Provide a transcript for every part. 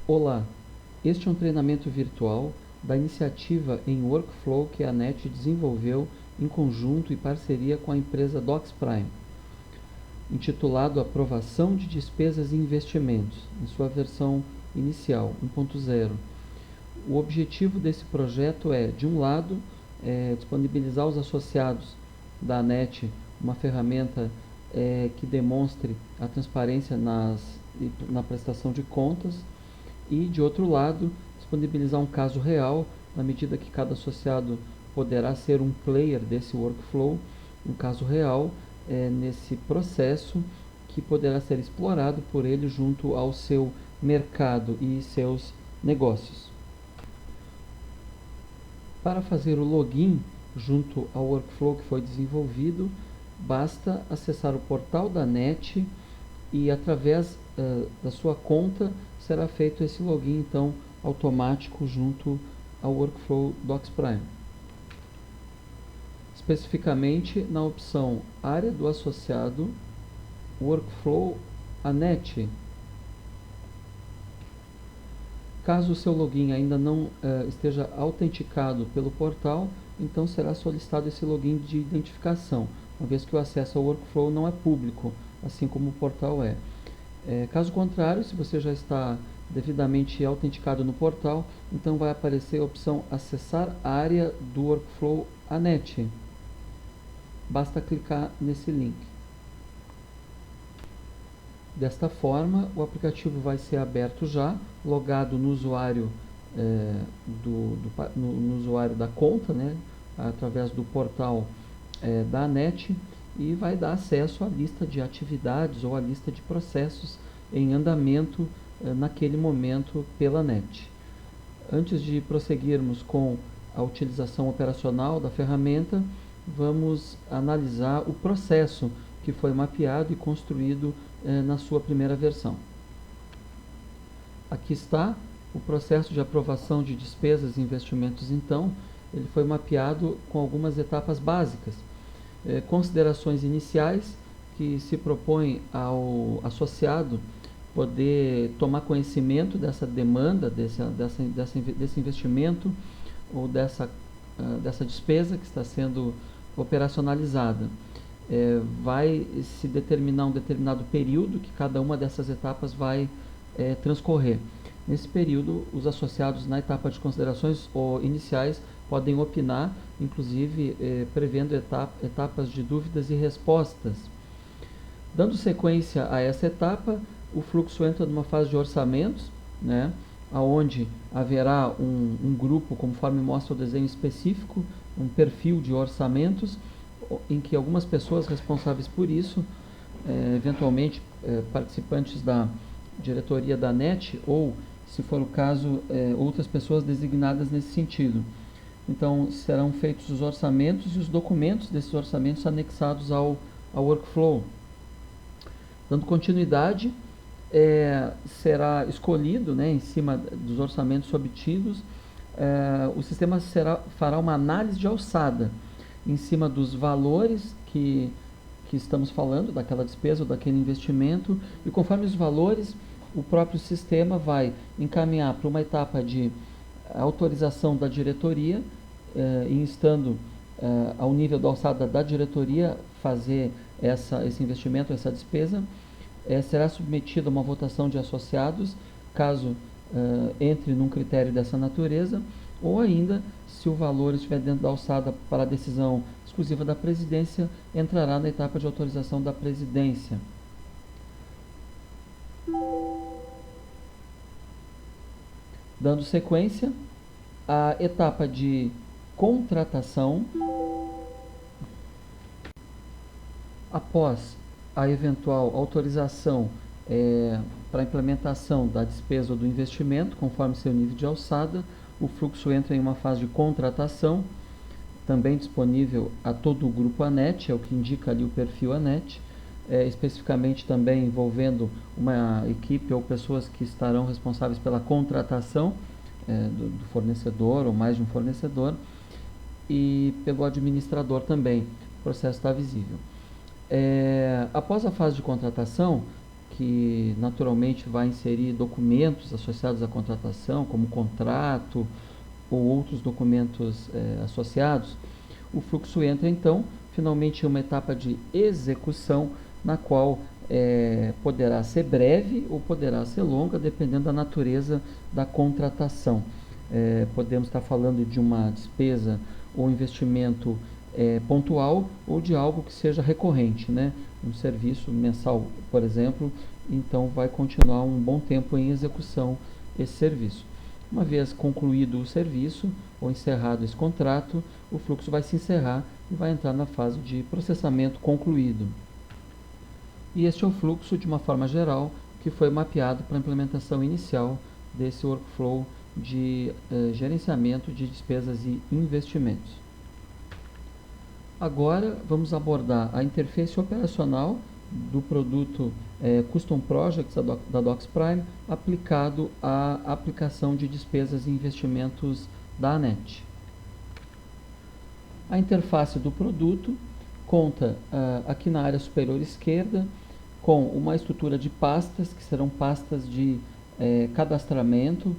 Olá, este é um treinamento virtual da iniciativa em Workflow que a NET desenvolveu em conjunto e parceria com a empresa DocsPrime, intitulado Aprovação de Despesas e Investimentos, em sua versão inicial, 1.0. O objetivo desse projeto é, de um lado, disponibilizar aos associados da NET uma ferramenta que demonstre a transparência na prestação de contas e, de outro lado, disponibilizar um caso real, na medida que cada associado poderá ser um player desse workflow, um caso real nesse processo que poderá ser explorado por ele junto ao seu mercado e seus negócios. Para fazer o login junto ao workflow que foi desenvolvido, basta acessar o portal da NET e, através da sua conta, será feito esse login então automático junto ao Workflow DocsPrime. Especificamente na opção Área do Associado, Workflow ANET. Caso o seu login ainda não esteja autenticado pelo portal, então será solicitado esse login de identificação, uma vez que o acesso ao Workflow não é público, assim como o portal é. Caso contrário, se você já está devidamente autenticado no portal, então vai aparecer a opção Acessar a área do Workflow ANET. Basta clicar nesse link. Desta forma, o aplicativo vai ser aberto já, logado no usuário, no usuário da conta, né, através do portal da ANET, e vai dar acesso à lista de atividades ou à lista de processos em andamento naquele momento pela NET. Antes de prosseguirmos com a utilização operacional da ferramenta, vamos analisar o processo que foi mapeado e construído na sua primeira versão. Aqui está o processo de aprovação de despesas e investimentos. Então, ele foi mapeado com algumas etapas básicas. Considerações iniciais que se propõem ao associado poder tomar conhecimento dessa demanda, desse investimento ou dessa despesa que está sendo operacionalizada. Vai se determinar um determinado período que cada uma dessas etapas vai transcorrer. Nesse período, os associados na etapa de considerações iniciais podem opinar, inclusive prevendo etapas de dúvidas e respostas. Dando sequência a essa etapa, o fluxo entra numa fase de orçamentos, né, onde haverá um grupo, conforme mostra o desenho específico, um perfil de orçamentos, em que algumas pessoas responsáveis por isso, eventualmente participantes da diretoria da NET, ou, se for o caso, outras pessoas designadas nesse sentido. Então, serão feitos os orçamentos e os documentos desses orçamentos anexados ao workflow. Dando continuidade, será escolhido, né, em cima dos orçamentos obtidos, o sistema fará uma análise de alçada em cima dos valores que estamos falando, daquela despesa ou daquele investimento, e conforme os valores, o próprio sistema vai encaminhar para uma etapa de autorização da diretoria, instando ao nível da alçada da diretoria fazer esse investimento, essa despesa. Será submetido a uma votação de associados, caso entre num critério dessa natureza, ou ainda, se o valor estiver dentro da alçada para a decisão exclusiva da presidência, entrará na etapa de autorização da presidência. Dando sequência, a etapa de contratação. Após a eventual autorização para a implementação da despesa ou do investimento, conforme seu nível de alçada, o fluxo entra em uma fase de contratação, também disponível a todo o grupo ANET, é o que indica ali o perfil ANET, especificamente também envolvendo uma equipe ou pessoas que estarão responsáveis pela contratação do fornecedor ou mais de um fornecedor, e pelo administrador também. O processo está visível. Após a fase de contratação, que naturalmente vai inserir documentos associados à contratação, como contrato ou outros documentos associados, o fluxo entra então finalmente em uma etapa de execução, na qual poderá ser breve ou poderá ser longa, dependendo da natureza da contratação. Podemos estar falando de uma despesa ou investimento pontual ou de algo que seja recorrente, né? Um serviço mensal, por exemplo, então vai continuar um bom tempo em execução esse serviço. Uma vez concluído o serviço ou encerrado esse contrato, o fluxo vai se encerrar e vai entrar na fase de processamento concluído. E este é o fluxo, de uma forma geral, que foi mapeado para a implementação inicial desse workflow de gerenciamento de despesas e investimentos. Agora vamos abordar a interface operacional do produto Custom Projects da Docs Prime aplicado à aplicação de despesas e investimentos da ANET. A interface do produto conta aqui na área superior esquerda com uma estrutura de pastas, que serão pastas de cadastramento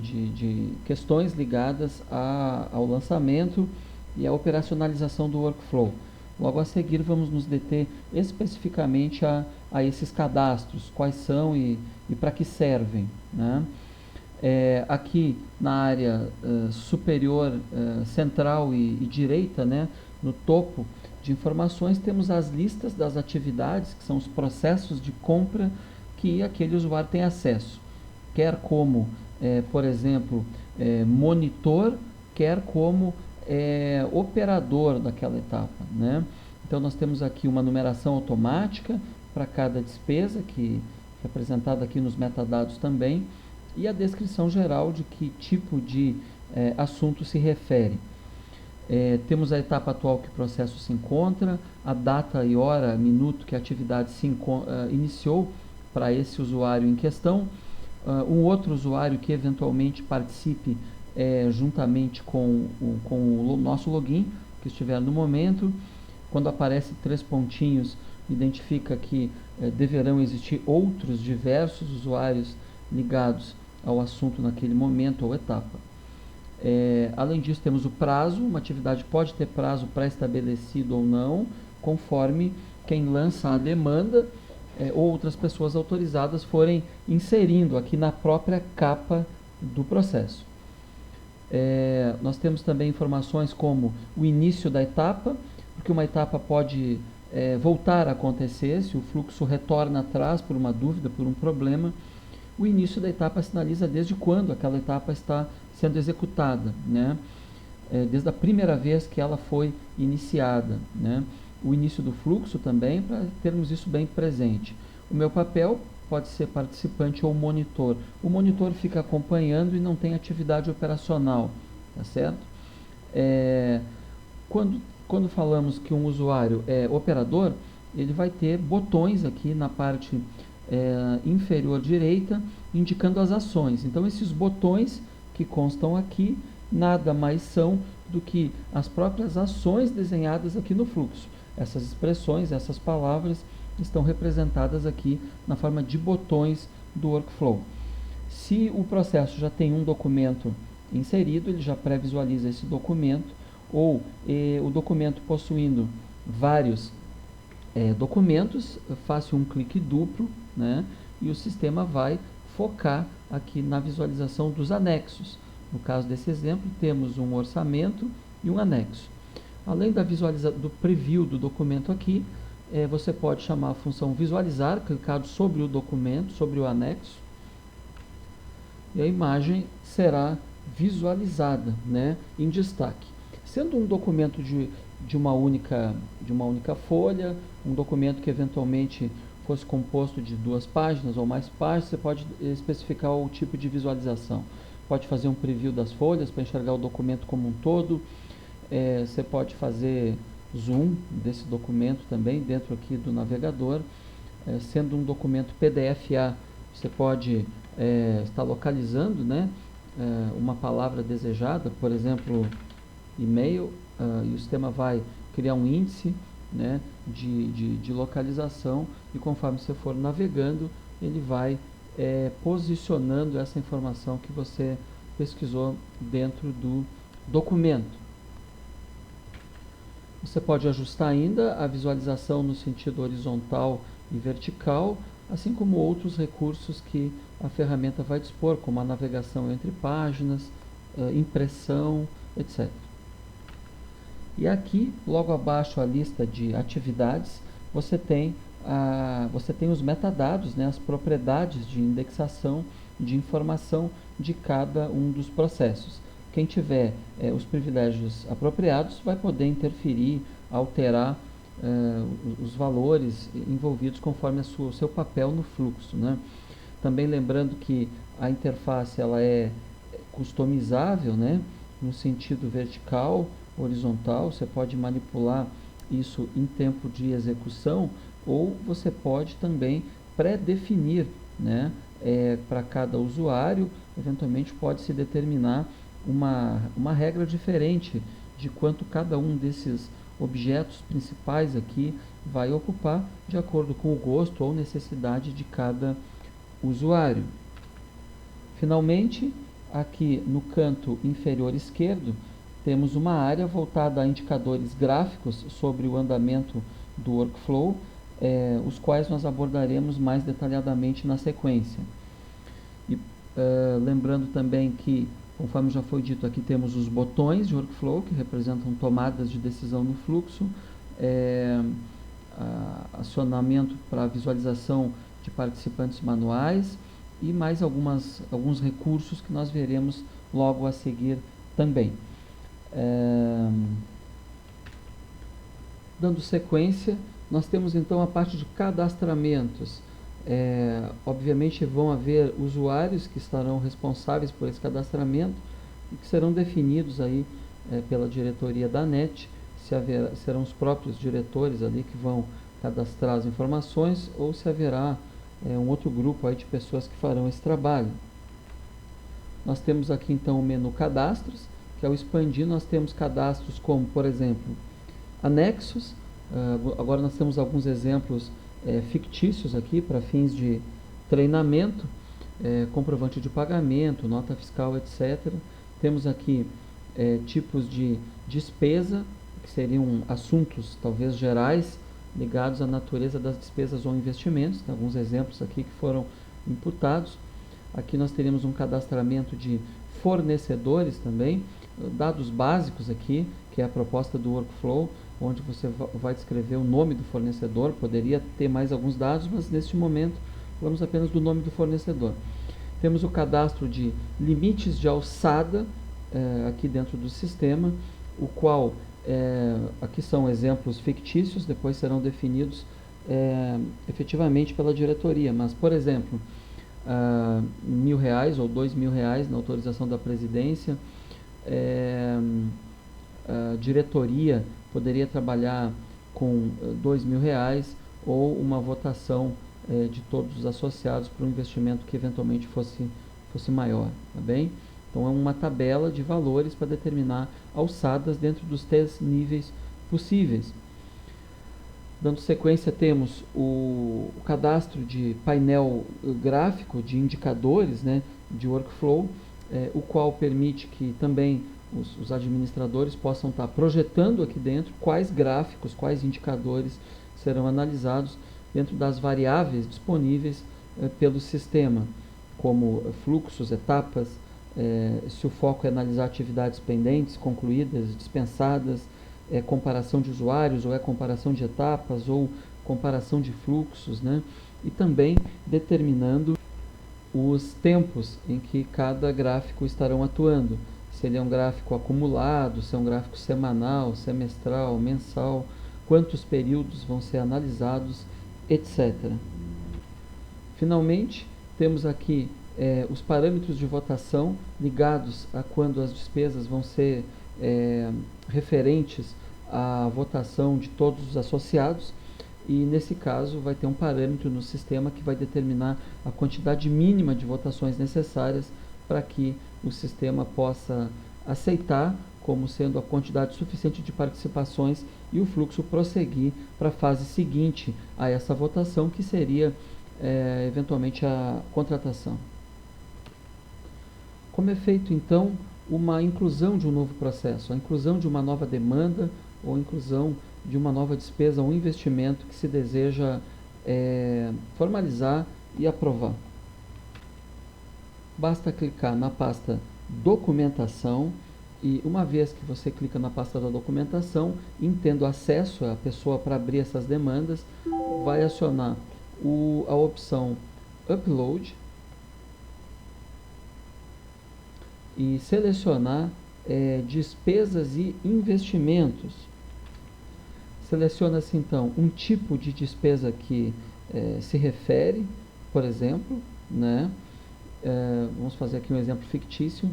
de questões ligadas ao lançamento e à operacionalização do workflow. Logo a seguir vamos nos deter especificamente a esses cadastros, quais são e para que servem, né? Aqui na área superior, central e direita, né, no topo de informações, temos as listas das atividades, que são os processos de compra que aquele usuário tem acesso, quer como, por exemplo, monitor, quer como operador daquela etapa, né? Então nós temos aqui uma numeração automática para cada despesa, que é apresentada aqui nos metadados também, e a descrição geral de que tipo de assunto se refere. Temos a etapa atual que o processo se encontra, a data e hora, minuto que a atividade se iniciou para esse usuário em questão, um outro usuário que eventualmente participe juntamente com o nosso login, que estiver no momento. Quando aparece 3 pontinhos, identifica que deverão existir outros diversos usuários ligados ao assunto naquele momento ou etapa. Além disso, temos o prazo. Uma atividade pode ter prazo pré-estabelecido ou não, conforme quem lança a demanda ou outras pessoas autorizadas forem inserindo aqui na própria capa do processo. Nós temos também informações como o início da etapa, porque uma etapa pode voltar a acontecer se o fluxo retorna atrás por uma dúvida, por um problema. O início da etapa sinaliza desde quando aquela etapa está sendo executada, né? Desde a primeira vez que ela foi iniciada, né? O início do fluxo também, para termos isso bem presente. O meu papel pode ser participante ou monitor. O monitor fica acompanhando e não tem atividade operacional, tá certo? Quando falamos que um usuário é operador, ele vai ter botões aqui na parte inferior direita, indicando as ações. Então, esses botões que constam aqui, nada mais são do que as próprias ações desenhadas aqui no fluxo. Essas expressões, essas palavras, estão representadas aqui na forma de botões do workflow. Se o processo já tem um documento inserido, ele já pré-visualiza esse documento, ou o documento possuindo vários documentos, faça um clique duplo, né, e o sistema vai focar aqui na visualização dos anexos. No caso desse exemplo, temos um orçamento e um anexo. Além do preview do documento aqui, você pode chamar a função visualizar, clicado sobre o documento, sobre o anexo, e a imagem será visualizada, né, em destaque. Sendo um documento de uma única folha, um documento que eventualmente fosse composto de 2 páginas ou mais páginas, você pode especificar o tipo de visualização. Pode fazer um preview das folhas para enxergar o documento como um todo. Você pode fazer zoom desse documento também dentro aqui do navegador. Sendo um documento PDF-A, você pode estar localizando, né, uma palavra desejada, por exemplo, e-mail, e o sistema vai criar um índice né, de localização, e conforme você for navegando, ele vai posicionando essa informação que você pesquisou dentro do documento. Você pode ajustar ainda a visualização no sentido horizontal e vertical, assim como outros recursos que a ferramenta vai dispor, como a navegação entre páginas, impressão, etc. E aqui, logo abaixo a lista de atividades, você tem os metadados, né, as propriedades de indexação de informação de cada um dos processos. Quem tiver os privilégios apropriados vai poder interferir, alterar os valores envolvidos conforme o seu papel no fluxo, né? Também lembrando que a interface ela é customizável, né, no sentido vertical, horizontal. Você pode manipular isso em tempo de execução, ou você pode também pré-definir, né, para cada usuário. Eventualmente pode-se determinar uma regra diferente de quanto cada um desses objetos principais aqui vai ocupar, de acordo com o gosto ou necessidade de cada usuário. Finalmente, aqui no canto inferior esquerdo, temos uma área voltada a indicadores gráficos sobre o andamento do workflow, os quais nós abordaremos mais detalhadamente na sequência. E lembrando também que, conforme já foi dito, aqui temos os botões de workflow, que representam tomadas de decisão no fluxo, acionamento para visualização de participantes manuais e mais alguns recursos que nós veremos logo a seguir também. Dando sequência, nós temos então a parte de cadastramentos. Obviamente vão haver usuários que estarão responsáveis por esse cadastramento e que serão definidos aí pela diretoria da ANET, serão os próprios diretores ali que vão cadastrar as informações, ou se haverá um outro grupo aí de pessoas que farão esse trabalho. Nós temos aqui então o menu cadastros, que ao expandir nós temos cadastros como, por exemplo, anexos. Agora nós temos alguns exemplos fictícios aqui para fins de treinamento, comprovante de pagamento, nota fiscal, etc. Temos aqui tipos de despesa, que seriam assuntos talvez gerais, ligados à natureza das despesas ou investimentos. Tem alguns exemplos aqui que foram imputados. Aqui nós teríamos um cadastramento de fornecedores também, dados básicos aqui, que é a proposta do workflow, onde você vai descrever o nome do fornecedor. Poderia ter mais alguns dados, mas neste momento falamos apenas do nome do fornecedor. Temos o cadastro de limites de alçada aqui dentro do sistema, o qual aqui são exemplos fictícios, depois serão definidos efetivamente pela diretoria, mas, por exemplo, R$1.000 ou R$2.000 na autorização da presidência. A diretoria poderia trabalhar com R$2.000, ou uma votação de todos os associados para um investimento que eventualmente fosse maior, tá bem? Então é uma tabela de valores para determinar alçadas dentro dos 3 níveis possíveis. Dando sequência, temos o cadastro de painel gráfico de indicadores, né, de workflow, o qual permite que também os administradores possam estar projetando aqui dentro quais gráficos, quais indicadores serão analisados dentro das variáveis disponíveis pelo sistema, como fluxos, etapas, se o foco é analisar atividades pendentes, concluídas, dispensadas, comparação de usuários, ou comparação de etapas, ou comparação de fluxos, né? E também determinando os tempos em que cada gráfico estarão atuando. Se ele é um gráfico acumulado, se é um gráfico semanal, semestral, mensal, quantos períodos vão ser analisados, etc. Finalmente, temos aqui os parâmetros de votação ligados a quando as despesas vão ser referentes à votação de todos os associados, e nesse caso vai ter um parâmetro no sistema que vai determinar a quantidade mínima de votações necessárias para que o sistema possa aceitar como sendo a quantidade suficiente de participações e o fluxo prosseguir para a fase seguinte a essa votação, que seria eventualmente a contratação. Como é feito então uma inclusão de um novo processo, a inclusão de uma nova demanda ou inclusão de uma nova despesa ou investimento que se deseja formalizar e aprovar? Basta clicar na pasta Documentação e, uma vez que você clica na pasta da documentação, tendo acesso à pessoa para abrir essas demandas, vai acionar a opção Upload e selecionar despesas e investimentos. Seleciona-se então um tipo de despesa que se refere, por exemplo, né? Vamos fazer aqui um exemplo fictício.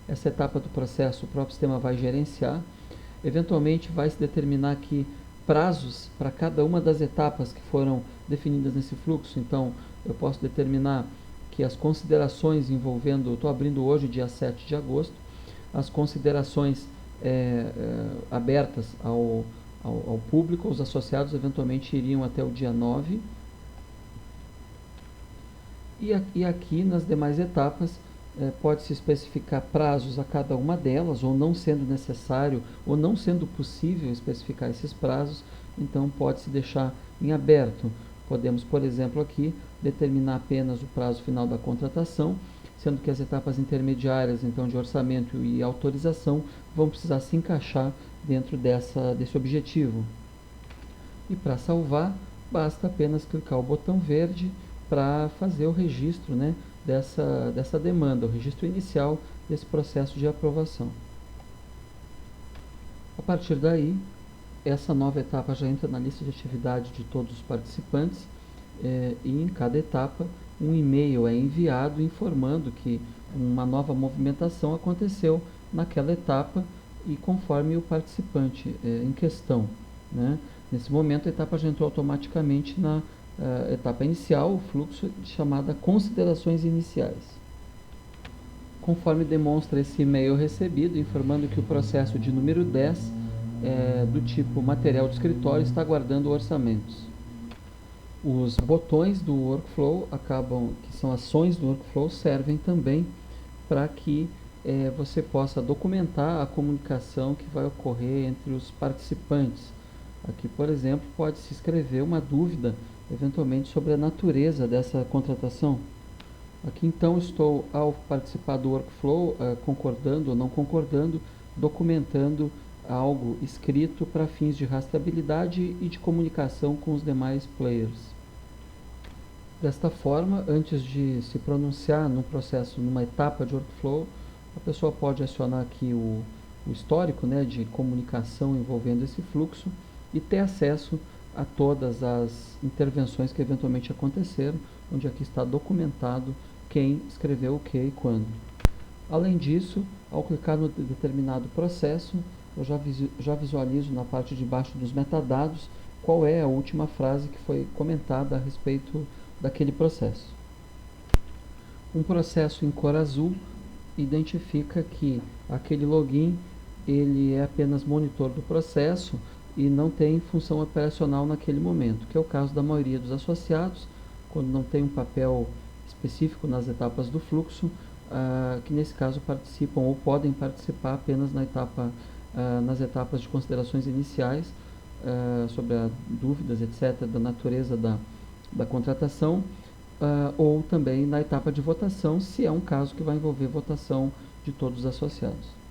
Essa etapa do processo o próprio sistema vai gerenciar. Eventualmente vai se determinar aqui prazos para cada uma das etapas que foram definidas nesse fluxo. Então eu posso determinar que as considerações envolvendo, estou abrindo hoje, dia 7 de agosto, as considerações abertas ao público, os associados eventualmente iriam até o dia 9. E aqui nas demais etapas pode-se especificar prazos a cada uma delas, ou não sendo necessário, ou não sendo possível especificar esses prazos, então pode-se deixar em aberto. Podemos, por exemplo, aqui determinar apenas o prazo final da contratação, sendo que as etapas intermediárias, então, de orçamento e autorização, vão precisar se encaixar dentro desse objetivo. E para salvar, basta apenas clicar o botão verde para fazer o registro, né, dessa demanda, o registro inicial desse processo de aprovação. A partir daí, essa nova etapa já entra na lista de atividade de todos os participantes e em cada etapa um e-mail é enviado informando que uma nova movimentação aconteceu naquela etapa e conforme o participante em questão, né? Nesse momento a etapa já entrou automaticamente na etapa inicial, o fluxo chamada Considerações Iniciais. Conforme demonstra esse e-mail recebido, informando que o processo de número 10, do tipo material de escritório, está aguardando orçamentos. Os botões do workflow que são ações do workflow, servem também para que você possa documentar a comunicação que vai ocorrer entre os participantes. Aqui, por exemplo, pode-se escrever uma dúvida, eventualmente, sobre a natureza dessa contratação. Aqui, então, estou, ao participar do workflow, concordando ou não concordando, documentando algo escrito para fins de rastreabilidade e de comunicação com os demais players. Desta forma, antes de se pronunciar num processo, numa etapa de workflow, a pessoa pode acionar aqui o histórico, né, de comunicação envolvendo esse fluxo e ter acesso a todas as intervenções que eventualmente aconteceram, onde aqui está documentado quem escreveu o que e quando. Além disso, ao clicar no determinado processo, eu já visualizo na parte de baixo dos metadados qual é a última frase que foi comentada a respeito daquele processo. Um processo em cor azul identifica que aquele login ele é apenas monitor do processo e não tem função operacional naquele momento, que é o caso da maioria dos associados, quando não tem um papel específico nas etapas do fluxo, que nesse caso participam ou podem participar apenas nas etapas de considerações iniciais, sobre dúvidas, etc., da natureza da contratação, ou também na etapa de votação, se é um caso que vai envolver votação de todos os associados.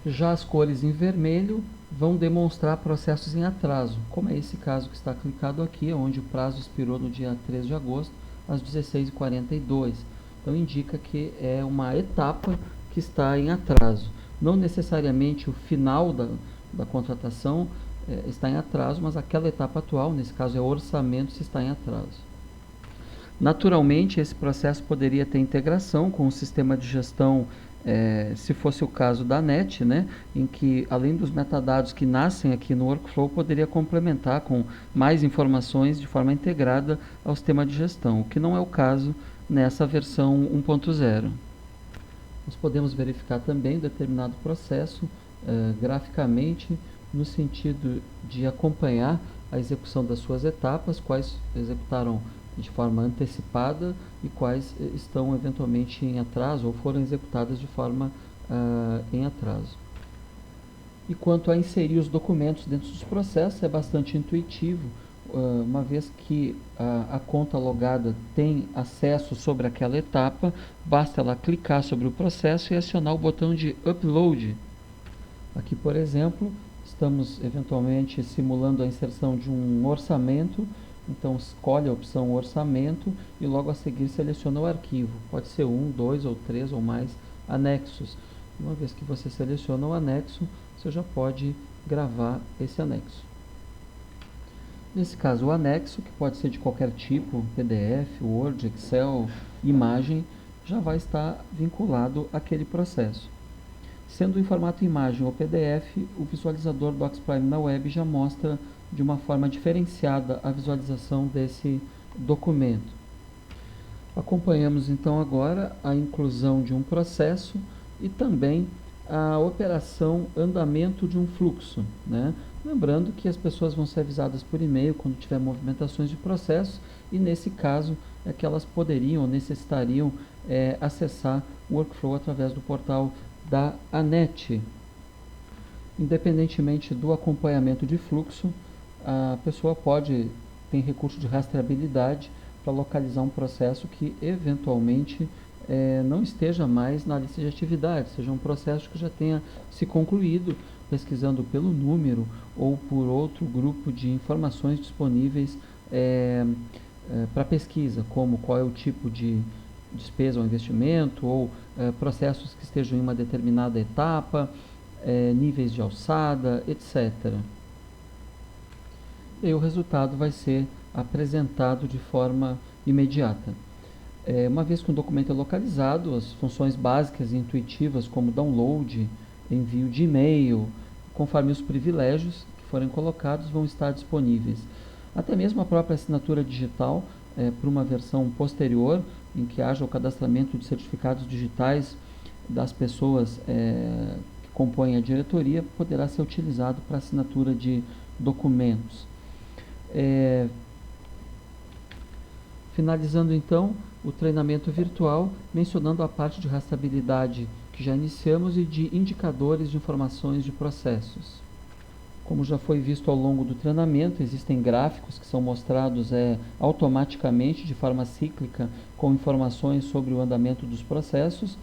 Já as cores em vermelho vão demonstrar processos em atraso, como é esse caso que está clicado aqui, onde o prazo expirou no dia 3 de agosto, às 16h42. Então indica que é uma etapa que está em atraso. Não necessariamente o final da contratação está em atraso, mas aquela etapa atual, nesse caso é o orçamento, se está em atraso. Naturalmente, esse processo poderia ter integração com o sistema de gestão, se fosse o caso da NET, né, em que, além dos metadados que nascem aqui no workflow, poderia complementar com mais informações de forma integrada ao sistema de gestão, o que não é o caso nessa versão 1.0. Nós podemos verificar também determinado processo graficamente, no sentido de acompanhar a execução das suas etapas, quais executaram de forma antecipada e quais estão eventualmente em atraso ou foram executadas de forma em atraso. E quanto a inserir os documentos dentro dos processos, é bastante intuitivo, uma vez que a conta logada tem acesso sobre aquela etapa, basta ela clicar sobre o processo e acionar o botão de Upload. Aqui, por exemplo, estamos eventualmente simulando a inserção de um orçamento, então escolhe a opção Orçamento e logo a seguir seleciona o arquivo. Pode ser 1, 2 ou 3 ou mais anexos. Uma vez que você seleciona o anexo, você já pode gravar esse anexo. Nesse caso, o anexo, que pode ser de qualquer tipo, PDF, Word, Excel, imagem, já vai estar vinculado àquele processo. Sendo em formato imagem ou PDF, o visualizador DocsPrime na web já mostra de uma forma diferenciada a visualização desse documento. Acompanhamos então agora a inclusão de um processo e também a operação andamento de um fluxo, né? Lembrando que as pessoas vão ser avisadas por e-mail quando tiver movimentações de processo e nesse caso é que elas poderiam ou necessitariam acessar o workflow através do portal da ANET. Independentemente do acompanhamento de fluxo, a pessoa tem recurso de rastreabilidade para localizar um processo que eventualmente não esteja mais na lista de atividades, seja um processo que já tenha se concluído, pesquisando pelo número ou por outro grupo de informações disponíveis para pesquisa, como qual é o tipo de despesa ou investimento, ou processos que estejam em uma determinada etapa, níveis de alçada, etc. E o resultado vai ser apresentado de forma imediata. Uma vez que um documento é localizado, as funções básicas e intuitivas como download, envio de e-mail, conforme os privilégios que forem colocados, vão estar disponíveis. Até mesmo a própria assinatura digital, para uma versão posterior, em que haja o cadastramento de certificados digitais das pessoas que compõem a diretoria, poderá ser utilizado para assinatura de documentos. Finalizando então o treinamento virtual, mencionando a parte de rastreabilidade que já iniciamos e de indicadores de informações de processos. Como já foi visto ao longo do treinamento, existem gráficos que são mostrados automaticamente, de forma cíclica, com informações sobre o andamento dos processos.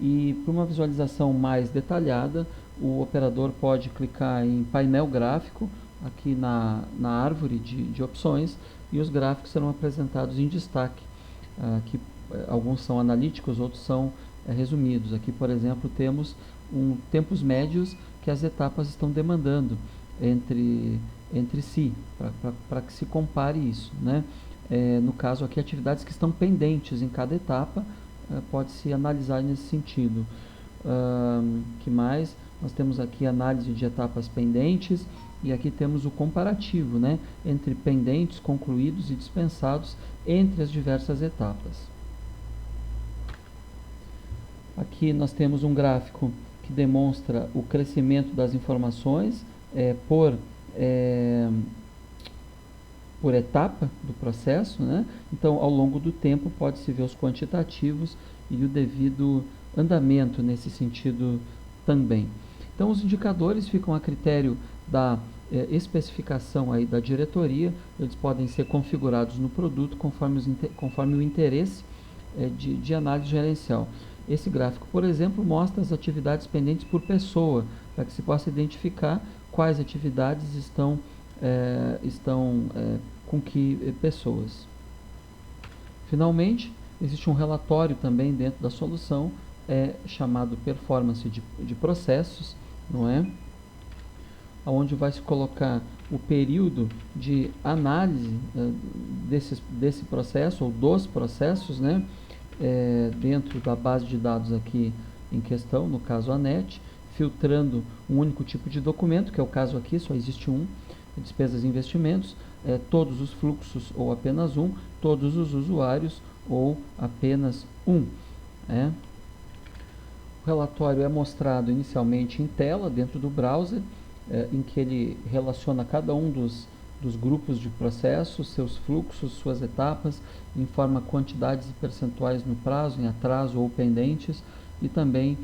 E para uma visualização mais detalhada, o operador pode clicar em painel gráfico, aqui na árvore de opções, e os gráficos serão apresentados em destaque. Aqui, alguns são analíticos, outros são resumidos. Aqui, por exemplo, temos tempos médios que as etapas estão demandando entre si, para que se compare isso, né? No caso aqui, atividades que estão pendentes em cada etapa, pode-se analisar nesse sentido. Que mais? Nós temos aqui análise de etapas pendentes e aqui temos o comparativo, né, entre pendentes, concluídos e dispensados entre as diversas etapas. Aqui nós temos um gráfico que demonstra o crescimento das informações por etapa do processo, né? Então, ao longo do tempo, pode-se ver os quantitativos e o devido andamento nesse sentido também. Então, os indicadores ficam a critério da especificação aí da diretoria, eles podem ser configurados no produto conforme o interesse de análise gerencial. Esse gráfico, por exemplo, mostra as atividades pendentes por pessoa, para que se possa identificar quais atividades estão com que pessoas. Finalmente, existe um relatório também dentro da solução, chamado Performance de Processos, não é? Onde vai se colocar o período de análise desse processo, ou dos processos, né? Dentro da base de dados aqui em questão, no caso a ANET, filtrando um único tipo de documento, que é o caso aqui, só existe um, despesas e investimentos, todos os fluxos ou apenas um, todos os usuários ou apenas um. relatório é mostrado inicialmente em tela dentro do browser, em que ele relaciona cada um dos grupos de processos, seus fluxos, suas etapas, informa quantidades e percentuais no prazo, em atraso ou pendentes, e também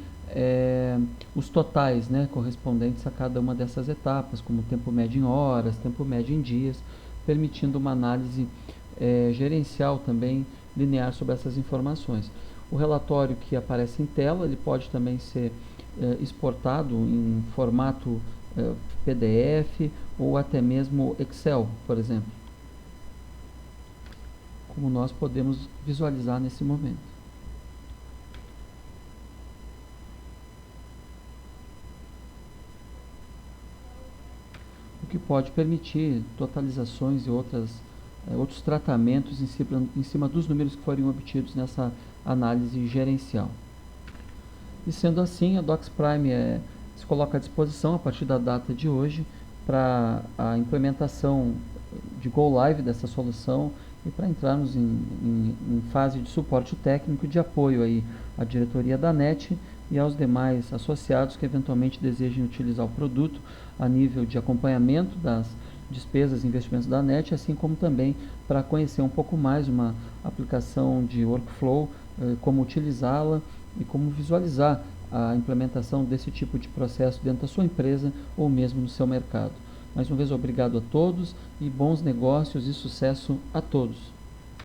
os totais, né, correspondentes a cada uma dessas etapas, como tempo médio em horas, tempo médio em dias, permitindo uma análise gerencial também linear sobre essas informações. O relatório que aparece em tela, ele pode também ser exportado em formato PDF ou até mesmo Excel, por exemplo, como nós podemos visualizar nesse momento. O que pode permitir totalizações e outros tratamentos em cima dos números que forem obtidos nessa análise gerencial. E sendo assim, a Docs Prime se coloca à disposição a partir da data de hoje para a implementação de Go Live dessa solução e para entrarmos em fase de suporte técnico de apoio aí à diretoria da NET e aos demais associados que eventualmente desejem utilizar o produto a nível de acompanhamento das despesas e investimentos da NET, assim como também para conhecer um pouco mais uma aplicação de workflow, como utilizá-la e como visualizar a implementação desse tipo de processo dentro da sua empresa ou mesmo no seu mercado. Mais uma vez, obrigado a todos e bons negócios e sucesso a todos.